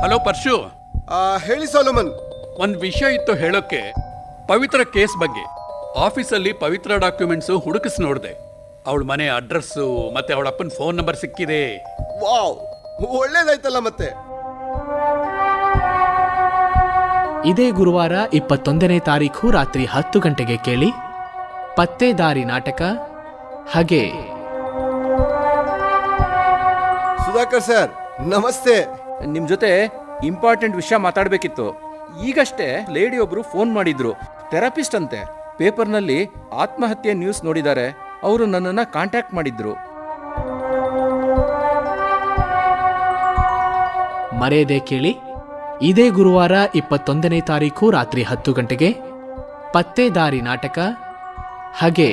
Hello Parshu, ಹೇಳಿ ಸೋಲಮನ್. ಒಂದು ವಿಷಯ ಇತ್ತು ಹೇಳೋಕ್ಕೆ. ಪವಿತ್ರ ಕೇಸ್ ಬಗ್ಗೆ ಆಫೀಸಲ್ಲಿ ಪವಿತ್ರ ಡಾಕ್ಯುಮೆಂಟ್ಸು ಹುಡುಕಿಸಿ ನೋಡಿದೆ. ಅವಳ ಮನೆ ಅಡ್ರೆಸ್ಸು ಮತ್ತೆ ಅವಳ ಅಪ್ಪನ ಫೋನ್ ನಂಬರ್ ಸಿಕ್ಕಿದೆ. ವಾವ್, ಒಳ್ಳೇದಾಯ್ತಲ್ಲ ಮತ್ತೆ. ಇದೇ ಗುರುವಾರ 21ನೇ ತಾರೀಖು ರಾತ್ರಿ 10 ಗಂಟೆಗೆ ಕೇಳಿ ಪತ್ತೇದಾರಿ ನಾಟಕ. ಹಾಗೆ ಸುಧಾಕರ್ ಸರ್ ನಮಸ್ತೆ. ನಿಮ್ ಜೊತೆ ಇಂಪಾರ್ಟೆಂಟ್ ವಿಷಯ ಮಾತಾಡಬೇಕಿತ್ತು. ಈಗಷ್ಟೇ ಲೇಡಿ ಒಬ್ರು ಫೋನ್ ಮಾಡಿದ್ರು. ಥೆರಪಿಸ್ಟ್ ಅಂತೆ. ಪೇಪರ್ನಲ್ಲಿ ಆತ್ಮಹತ್ಯೆ ನ್ಯೂಸ್ ನೋಡಿದ್ದಾರೆ. ಅವರು ನನ್ನನ್ನು ಕಾಂಟ್ಯಾಕ್ಟ್ ಮಾಡಿದ್ರು. ಮರೆಯದೆ ಕೇಳಿ ಇದೇ ಗುರುವಾರ 21ನೇ ತಾರೀಖು ರಾತ್ರಿ 10 ಗಂಟೆಗೆ ಪತ್ತೇದಾರಿ ನಾಟಕ. ಹಾಗೆ